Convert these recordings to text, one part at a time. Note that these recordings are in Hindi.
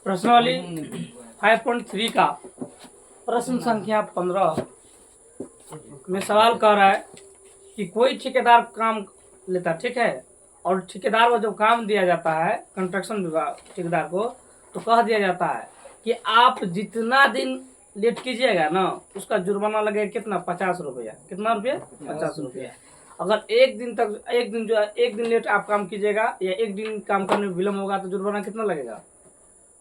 प्रश्नावली 5.3 का प्रश्न संख्या 15 में सवाल कह रहा है कि कोई ठेकेदार काम लेता, ठीक है, और ठेकेदार को जब काम दिया जाता है कंस्ट्रक्शन विभाग ठेकेदार को, तो कह दिया जाता है कि आप जितना दिन लेट कीजिएगा ना उसका जुर्माना लगेगा कितना, 50 रुपया। कितना रुपया? 50 रुपया। अगर एक दिन लेट आप काम कीजिएगा या एक दिन काम करने में विलम्ब होगा तो जुर्माना कितना लगेगा?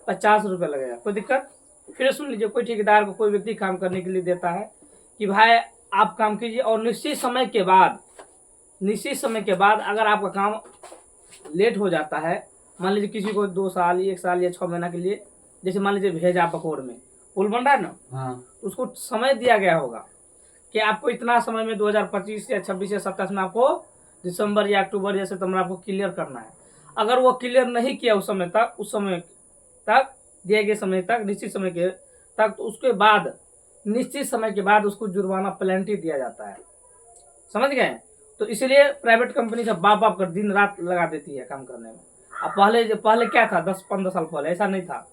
50 रुपया लगेगा। कोई दिक्कत? फिर सुन लीजिए, कोई ठेकेदार को कोई व्यक्ति काम करने के लिए देता है कि भाई आप काम कीजिए, और निश्चित समय के बाद अगर आपका काम लेट हो जाता है, मान लीजिए किसी को 2 साल, 1 साल या 6 महीना के लिए, जैसे मान लीजिए भेजा बकोर में पुल बन रहा है ना, हाँ। उसको समय दिया गया होगा कि आपको इतना समय में 2025 या 26 या 27 में आपको दिसंबर या अक्टूबर या सितंबर आपको क्लियर करना है। अगर वो क्लियर नहीं किया उस समय तक दिए गए समय तक, निश्चित समय के तक, तो उसके बाद निश्चित समय के बाद उसको जुर्माना पेनल्टी दिया जाता है। समझ गए? तो इसलिए प्राइवेट कंपनी सब बाप कर दिन रात लगा देती है काम करने में। अब पहले क्या था, 10-15 साल पहले ऐसा नहीं था।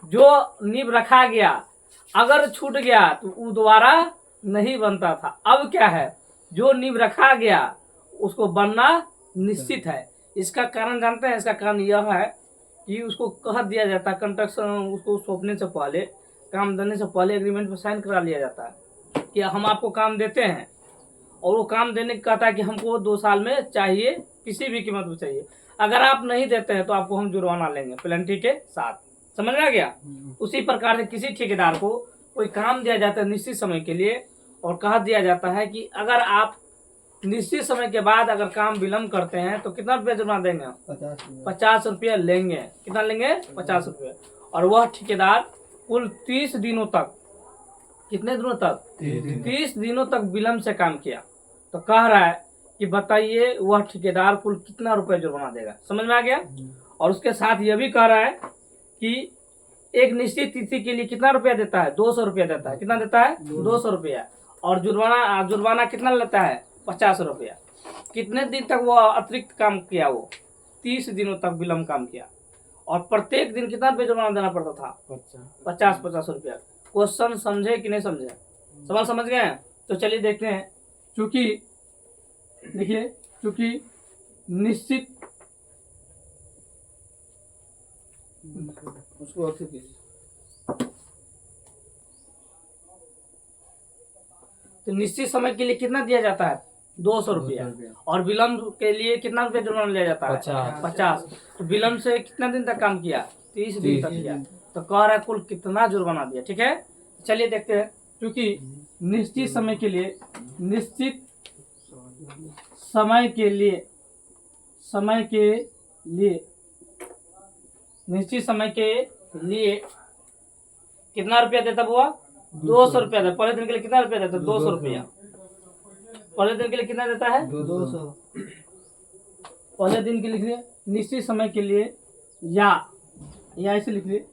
जो नींव रखा गया अगर छूट गया तो वो दोबारा नहीं बनता था। अब क्या है, जो नींव रखा गया उसको बनना निश्चित है। इसका कारण जानते हैं? इसका कारण यह है कि उसको कह दिया जाता है, कंस्ट्रक्शन उसको सौंपने से पहले, काम देने से पहले एग्रीमेंट पर साइन करा लिया जाता है कि हम आपको काम देते हैं, और वो काम देने का कहता है कि हमको 2 साल में चाहिए, किसी भी कीमत में चाहिए। अगर आप नहीं देते हैं तो आपको हम जुर्माना लेंगे पेनल्टी के साथ। समझ में आ गया? उसी प्रकार से किसी ठेकेदार को कोई काम दिया जाता है निश्चित समय के लिए, और कह दिया जाता है कि अगर आप निश्चित समय के बाद अगर काम विलम्ब करते हैं तो कितना रुपया जुर्माना देंगे? 50 रुपया लेंगे। कितना लेंगे? 50 रुपया। और वह ठेकेदार कुल 30 दिनों तक, कितने दिनों तक? 30 दिनों तक विलम्ब से काम किया, तो कह रहा है कि बताइए वह ठेकेदार कुल कितना रुपया जुर्माना देगा। समझ में आ गया? और उसके साथ यह भी कह रहा है कि एक निश्चित तिथि के लिए कितना रुपया देता है? 200 रुपया देता है। कितना देता है? 200 रुपया। और जुर्माना कितना लेता है? 50 रुपया। कितने दिन तक वो अतिरिक्त काम किया? वो 30 दिनों तक विलम्ब काम किया, और प्रत्येक दिन कितना रुपया जुर्माना देना पड़ता था? 50 रुपया। क्वेश्चन समझे कि नहीं समझे? सवाल समझ गए? तो चलिए देखते हैं। चूंकि देखिए, चूंकि निश्चित उसको तो निश्चित समय के लिए कितना दिया जाता है? 200 रुपया। और विलम्ब के लिए कितना रुपया जुर्माना लिया जाता है? 50। तो विलम्ब से कितना दिन तक काम किया? 30 दिन तक किया। तो कह रहा है कुल कितना जुर्माना दिया। ठीक है, चलिए देखते हैं। क्योंकि निश्चित समय के लिए निश्चित समय के लिए कितना रुपया देता हुआ? 200 रुपया देता। पहले दिन के लिए कितना रुपया देता? 200 रुपया। पहले दिन के लिए कितना देता है? 200। पहले दिन के लिए निश्चित समय के लिए या ऐसे लिख लिए।